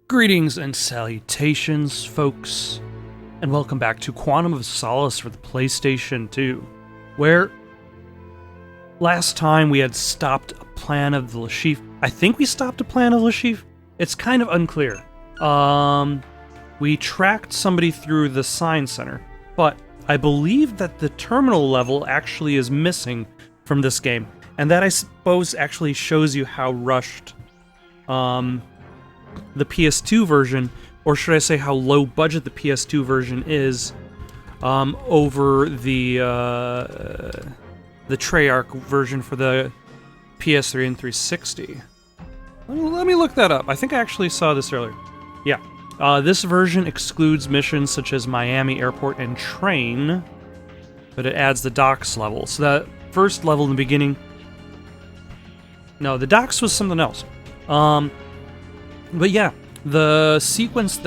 Greetings and salutations, folks, and welcome back to Quantum of Solace for the PlayStation 2, where last time we had stopped a plan of the Lashif. I think we stopped a plan of Lashif. It's kind of unclear. We tracked somebody through the Science Center, but I believe that the terminal level actually is missing from this game, and that I suppose actually shows you how rushed the PS2 version, or should I say how low budget the PS2 version is, over the Treyarch version for the PS3 and 360. Let me look that up. I think I actually saw this earlier. Yeah. This version excludes missions such as Miami Airport and Train, but it adds the docks level. So that first level in the beginning... No, the docks was something else. But yeah, the sequence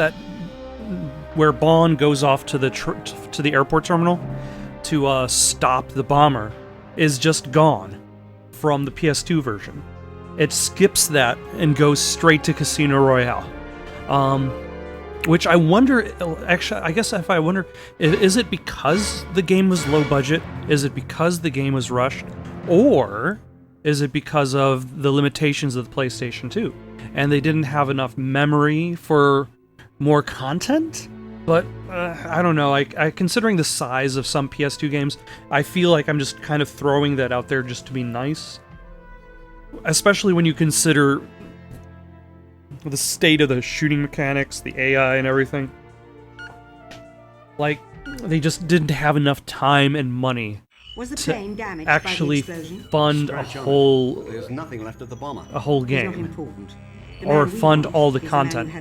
where Bond goes off to the airport terminal to stop the bomber is just gone from the PS2 version. It skips that and goes straight to Casino Royale. Which I wonder, actually, I guess if I wonder, is it because the game was low budget? Is it because the game was rushed? Or is it because of the limitations of the PlayStation 2? And they didn't have enough memory for more content? But, I don't know, considering the size of some PS2 games, I feel like I'm just kind of throwing that out there just to be nice. Especially when you consider the state of the shooting mechanics, the AI and everything. Like, they just didn't have enough time and money to actually fund a whole There's nothing left of the bomber. a whole game. Or fund all the content.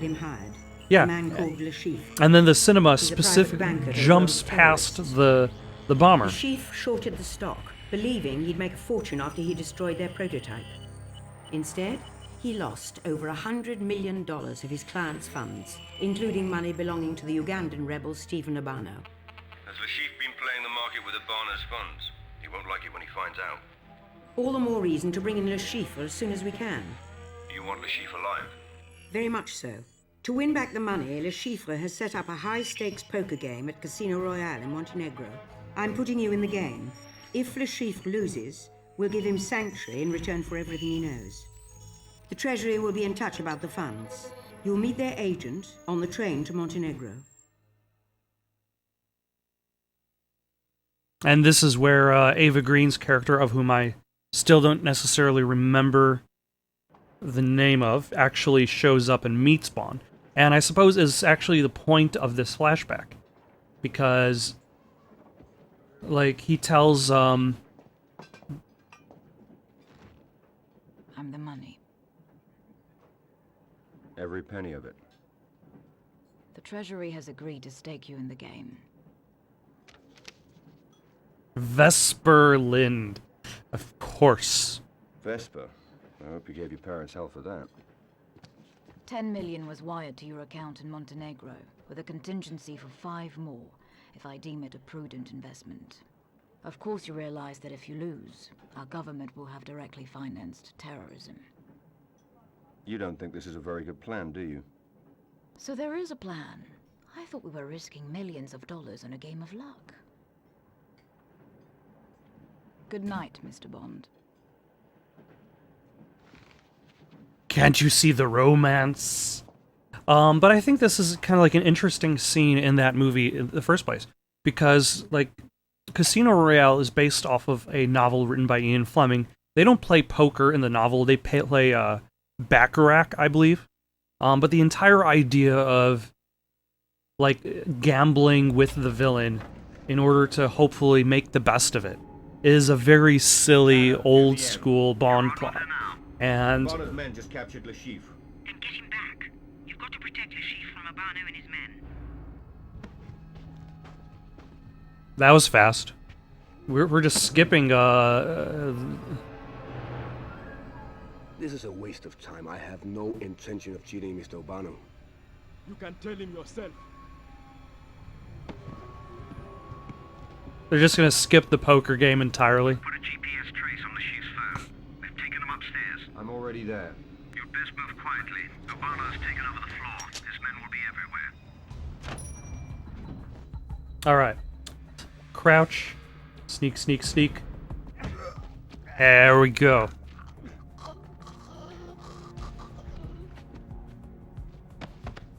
Yeah. And then the cinema specifically jumps past the bomber. Lashif shorted the stock, believing he'd make a fortune after he destroyed their prototype. Instead, he lost over $100 million of his clients' funds, including money belonging to the Ugandan rebel Stephen Obano. Has Lashif been playing the market with Obano's funds? He won't like it when he finds out. All the more reason to bring in Lashif as soon as we can. You want Lashif alive? Very much so. To win back the money, Lashifre has set up a high-stakes poker game at Casino Royale in Montenegro. I'm putting you in the game. If Lashif loses, we'll give him sanctuary in return for everything he knows. The Treasury will be in touch about the funds. You'll meet their agent on the train to Montenegro. And this is where Ava Green's character, of whom I still don't necessarily remember the name of, actually shows up and meets Bond. And I suppose is actually the point of this flashback. Because, like, he tells, I'm the money. Every penny of it. The Treasury has agreed to stake you in the game. Vesper Lind. Of course. Vesper. I hope you gave your parents hell for that. 10 million was wired to your account in Montenegro, with a contingency for 5 more, if I deem it a prudent investment. Of course you realize that if you lose, our government will have directly financed terrorism. You don't think this is a very good plan, do you? So there is a plan. I thought we were risking millions of dollars on a game of luck. Good night, Mr. Bond. Can't you see the romance? But I think this is kind of like an interesting scene in that movie in the first place. Because, like, Casino Royale is based off of a novel written by Ian Fleming. They don't play poker in the novel, they play Baccarat, I believe. But the entire idea of, like, gambling with the villain in order to hopefully make the best of it is a very silly, old-school Bond plot. And Obano's men just captured Lashif. Then get him back. You've got to protect Lashif from Obano and his men. that was fast. We're just skipping, This is a waste of time. I have no intention of cheating Mr. Obano. You can tell him yourself. They're just gonna skip the poker game entirely. Put a GPS trace on Lashif's phone. They've taken him upstairs. I'm already there. You'd best move quietly. Urbano's taken over the floor. His men will be everywhere. Alright. Crouch. Sneak, sneak, sneak. There we go.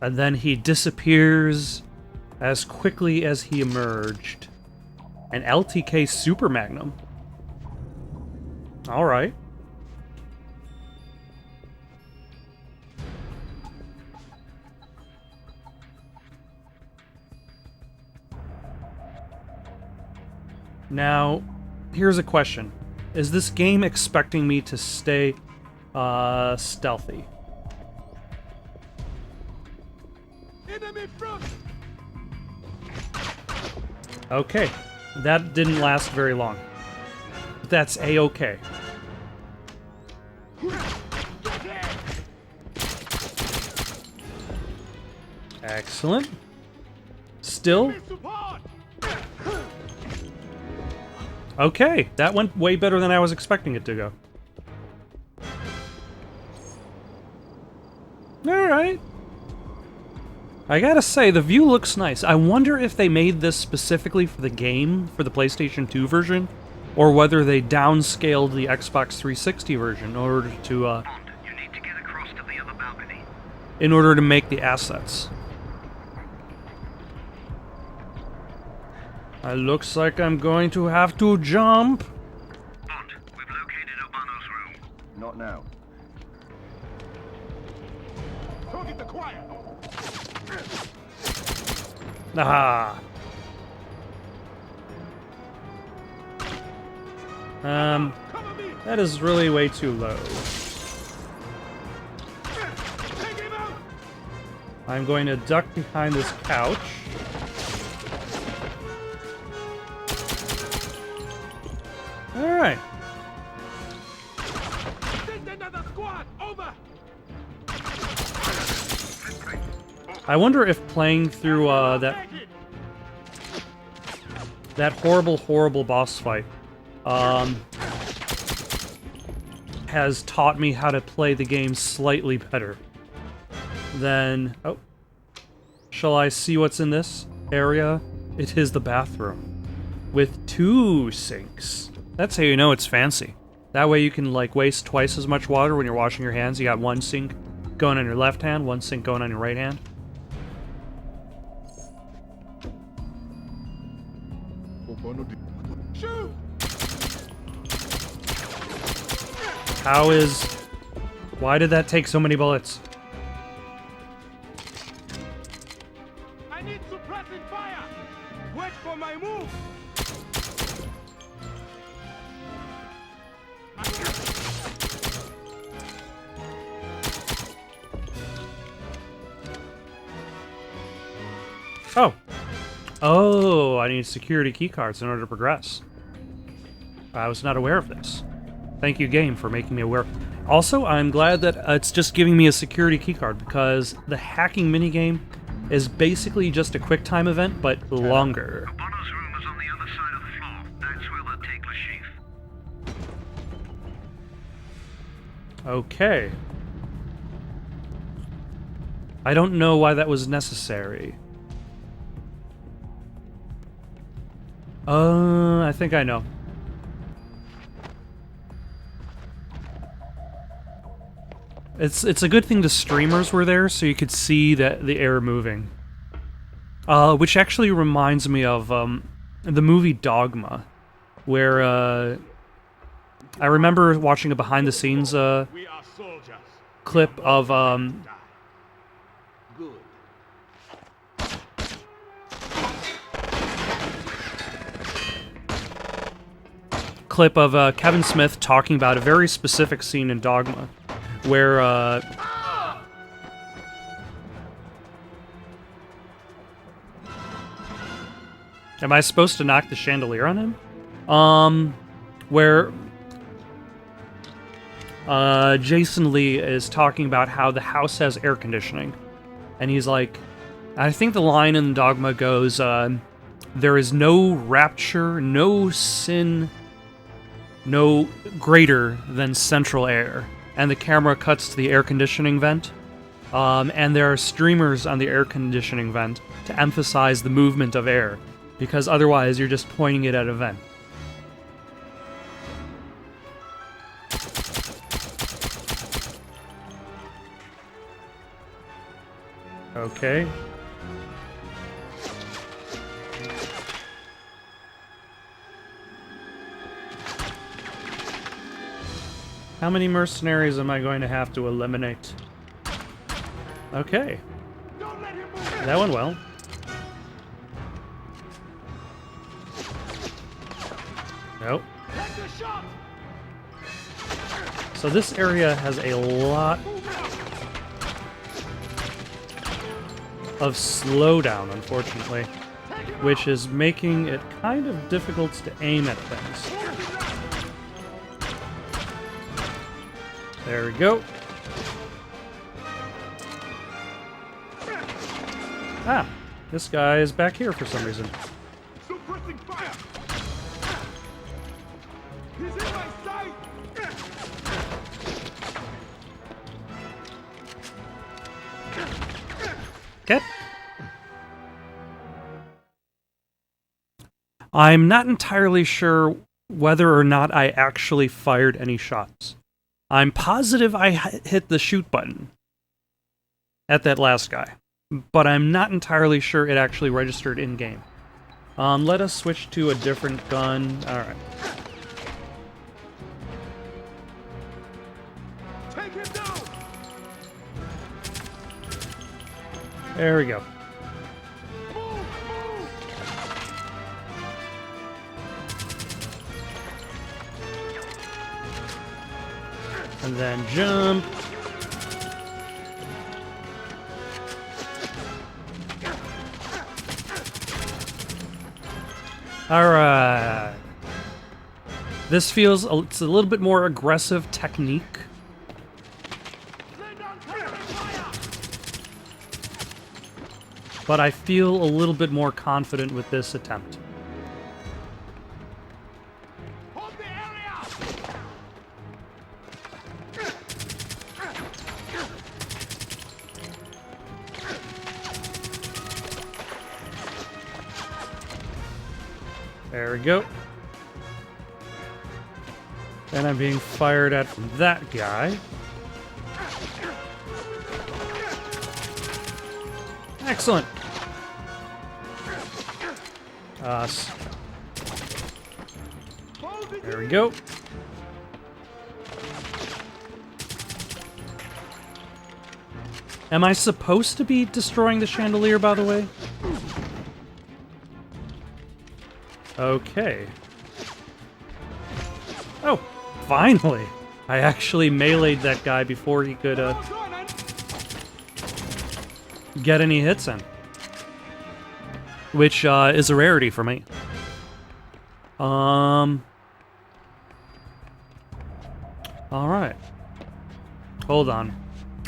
And then he disappears as quickly as he emerged. An LTK Super Magnum. Alright. Now, here's a question. Is this game expecting me to stay stealthy? Enemy front! Okay. That didn't last very long. But that's A-okay. Excellent. Still? Okay, that went way better than I was expecting it to go. Alright. I gotta say, the view looks nice. I wonder if they made this specifically for the game, for the PlayStation 2 version, or whether they downscaled the Xbox 360 version in order to, You need to get across to the other balcony. in order to make the assets. It looks like I'm going to have to jump. Bond, we've located Urbano's room. Not now. Target the choir! Aha. Cover me! That is really way too low. Take him out! I'm going to duck behind this couch. Alright. Send another squad! Over! I wonder if playing through that horrible boss fight has taught me how to play the game slightly better. Then, oh, shall I see what's in this area? It is the bathroom with 2 sinks. That's how you know it's fancy. That way you can like waste twice as much water when you're washing your hands. You got 1 sink going on your left hand, 1 sink going on your right hand. Shoot! Why did that take so many bullets? I need suppressing fire! Wait for my move! Oh. Oh, I need security keycards in order to progress. I was not aware of this. Thank you, game, for making me aware. Also, I'm glad that it's just giving me a security keycard, because the hacking minigame is basically just a quick time event, but longer. Urbano's room is on the other side of the floor. That's where they'll take Lashif. Okay. I don't know why that was necessary. I think I know. It's a good thing the streamers were there so you could see the air moving. Which actually reminds me of the movie Dogma, where I remember watching a behind-the-scenes We are soldiers. clip of Good. Kevin Smith talking about a very specific scene in Dogma, where am I supposed to knock the chandelier on him? Where Jason Lee is talking about how the house has air conditioning, and he's like, I think the line in Dogma goes, there is no rapture, no sin, no greater than central air. and the camera cuts to the air conditioning vent. And there are streamers on the air conditioning vent to emphasize the movement of air, because otherwise you're just pointing it at a vent. Okay. How many mercenaries am I going to have to eliminate? Okay. That went well. Nope. So this area has a lot of slowdown, unfortunately, which is making it kind of difficult to aim at things. There we go. Ah, this guy is back here for some reason. Suppressing fire! He's in my sight! Okay. I'm not entirely sure whether or not I actually fired any shots. I'm positive I hit the shoot button at that last guy, but I'm not entirely sure it actually registered in-game. Let us switch to a different gun. Alright. Take him down! There we go. And then jump. Alright. This feels it's a little bit more aggressive technique. But I feel a little bit more confident with this attempt. Hold the area! There we go. And I'm being fired at from that guy. Excellent. There we go. Am I supposed to be destroying the chandelier, by the way? Okay. Oh, finally! I actually meleeed that guy before he could, get any hits in. Which, is a rarity for me. Alright. Hold on.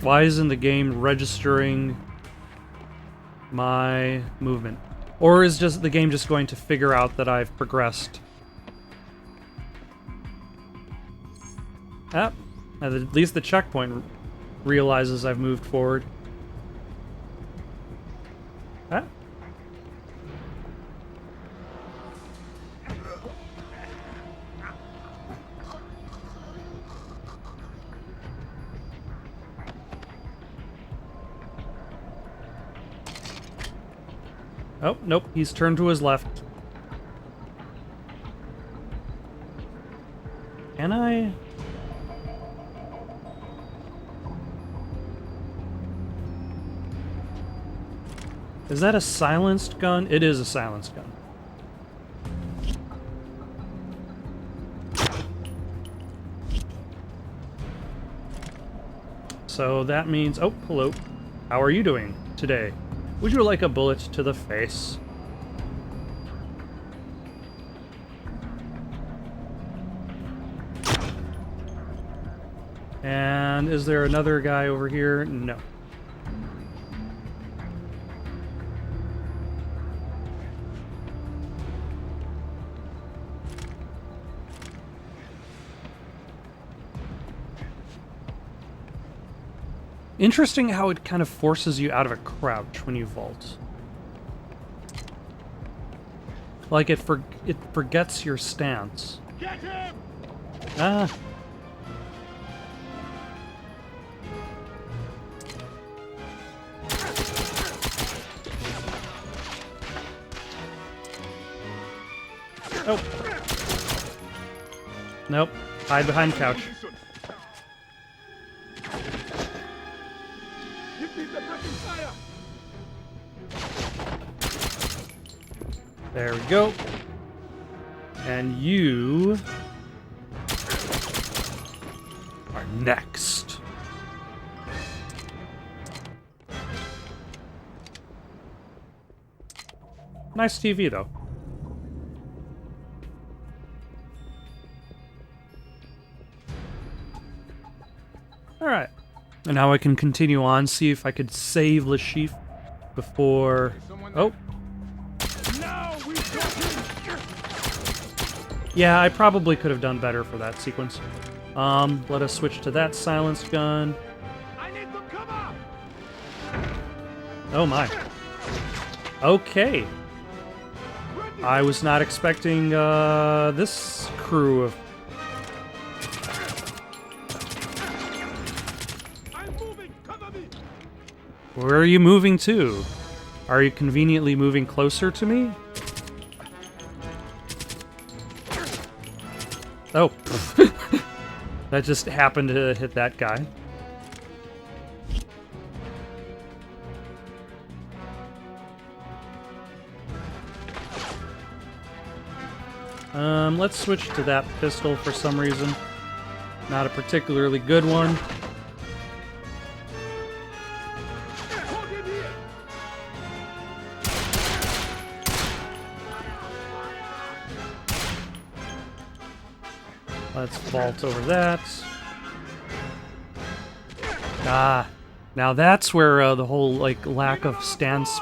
Why isn't the game registering my movement? Or is just the game just going to figure out that I've progressed? Ah, at least the checkpoint realizes I've moved forward. Ah. Oh, nope, he's turned to his left. Can I? Is that a silenced gun? It is a silenced gun. So that means... Oh, hello. How are you doing today? Would you like a bullet to the face? And is there another guy over here? No. Interesting how it kind of forces you out of a crouch when you vault. Like it forgets your stance. Get him! Ah. Oh. Nope. Hide behind couch. Give me the fucking fire! There we go. And you are next. Nice TV, though. Alright. And now I can continue on, see if I could save Le Chiffre before... Oh. Now we got him! Yeah, I probably could have done better for that sequence. Let us switch to that silence gun. I need some cover! Oh my. Okay. I was not expecting, this crew of... I'm moving! Cover me! Where are you moving to? Are you conveniently moving closer to me? Oh. That just happened to hit that guy. Let's switch to that pistol for some reason. Not a particularly good one. Hold him here! Let's vault over that. Ah, now that's where the whole, like, lack of stance...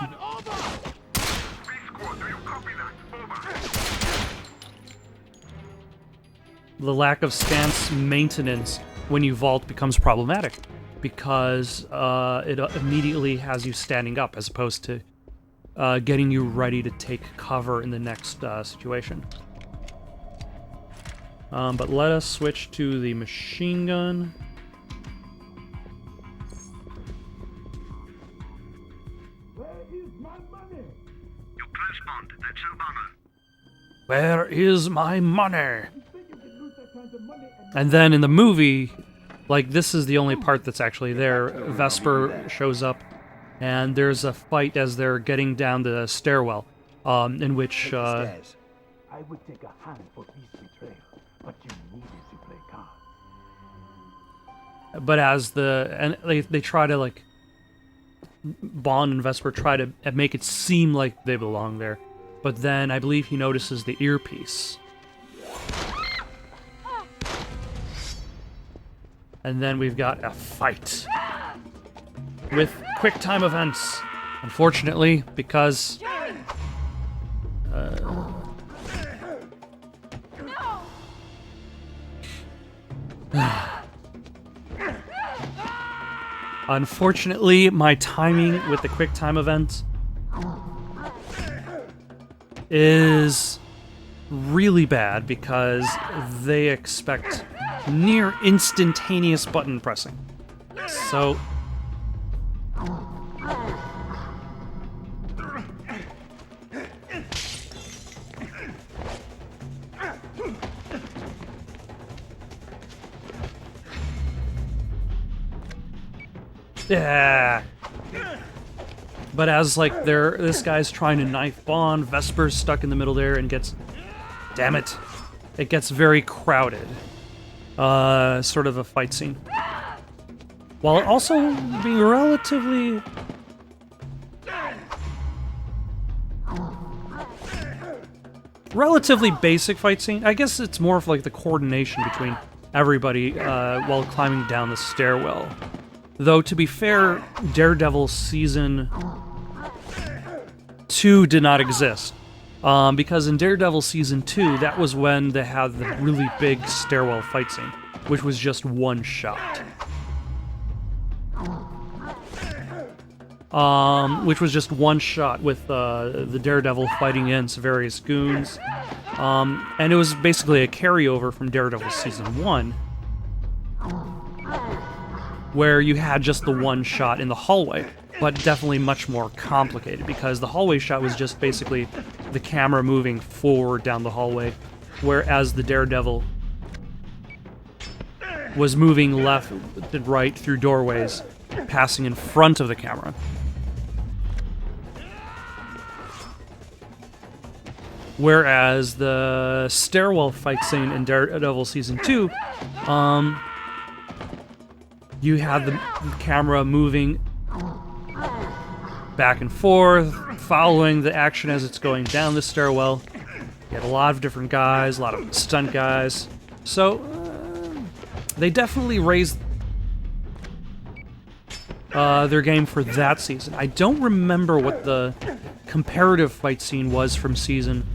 The lack of stance maintenance when you vault becomes problematic, because it immediately has you standing up as opposed to getting you ready to take cover in the next situation. But let us switch to the machine gun. Where is my money? You're close, Bond. That's Obama. Where is my money? You think you can lose that kind of money and And then in the movie, like, this is the only part that's actually there. Vesper shows up, and there's a fight as they're getting down the stairwell, in which, I would take a hand for peace betrayal, but you needed to play cards. but as they try to, like, Bond and Vesper try to make it seem like they belong there, but then I believe he notices the earpiece. And then we've got a fight with quick time events, unfortunately, because unfortunately, my timing with the quick time event is really bad because they expect near instantaneous button pressing. So yeah. But as, like, this guy's trying to knife Bond, Vesper's stuck in the middle there and gets... Damn it. It gets very crowded. Sort of a fight scene. While also being relatively... relatively basic fight scene. I guess it's more of, like, the coordination between everybody while climbing down the stairwell. Though, to be fair, Daredevil Season 2 did not exist. Because in Daredevil Season 2, that was when they had the really big stairwell fight scene, which was just one shot. which was just one shot with the Daredevil fighting against various goons. And it was basically a carryover from Daredevil Season 1, where you had just the one shot in the hallway, but definitely much more complicated, because the hallway shot was just basically the camera moving forward down the hallway, whereas the Daredevil was moving left and right through doorways, passing in front of the camera. Whereas the stairwell fight scene in Daredevil Season 2, you had the camera moving back and forth, following the action as it's going down the stairwell. You had a lot of different guys, a lot of stunt guys. So, they definitely raised their game for that season. I don't remember what the comparative fight scene was from Season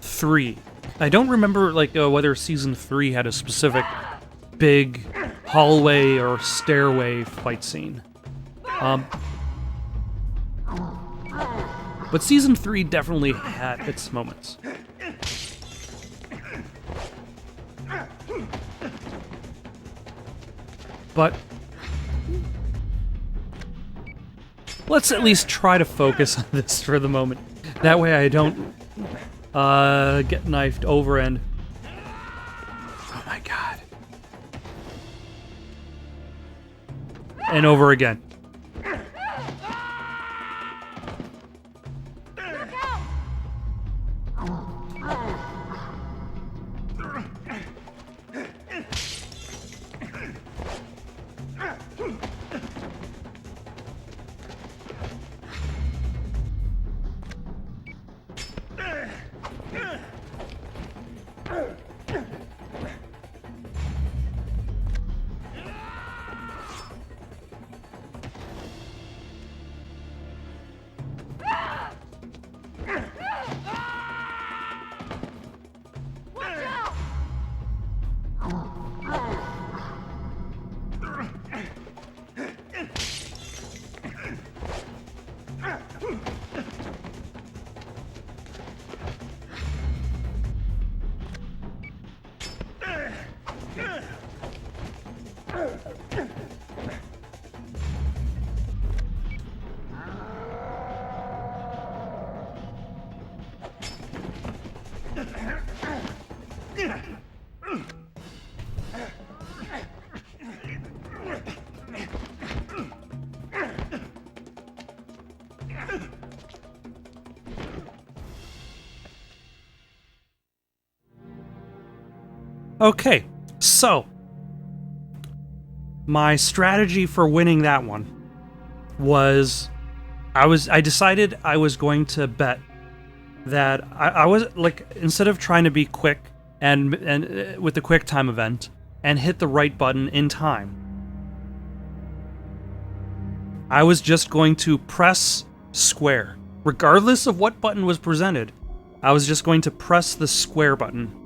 3. I don't remember whether Season 3 had a specific big hallway or stairway fight scene. But Season 3 definitely had its moments. But let's at least try to focus on this for the moment. That way I don't get knifed over and... Oh my god. And over again. Okay, so my strategy for winning that one was I decided I was going to bet that I was instead of trying to be quick and with the quick time event and hit the right button in time, I was just going to press square. Regardless of what button was presented, I was just going to press the square button.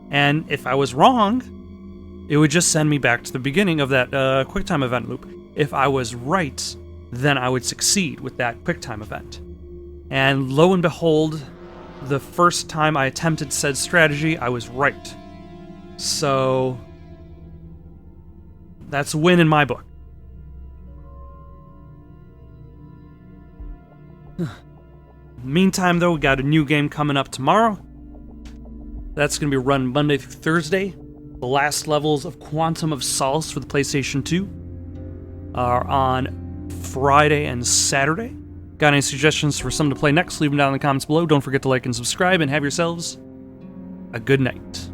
And if I was wrong, it would just send me back to the beginning of that QuickTime event loop. If I was right, then I would succeed with that QuickTime event. And lo and behold, the first time I attempted said strategy, I was right. So that's a win in my book. Meantime, though, we got a new game coming up tomorrow. That's going to be run Monday through Thursday. The last levels of Quantum of Solace for the PlayStation 2 are on Friday and Saturday. Got any suggestions for something to play next? Leave them down in the comments below. Don't forget to like and subscribe, and have yourselves a good night.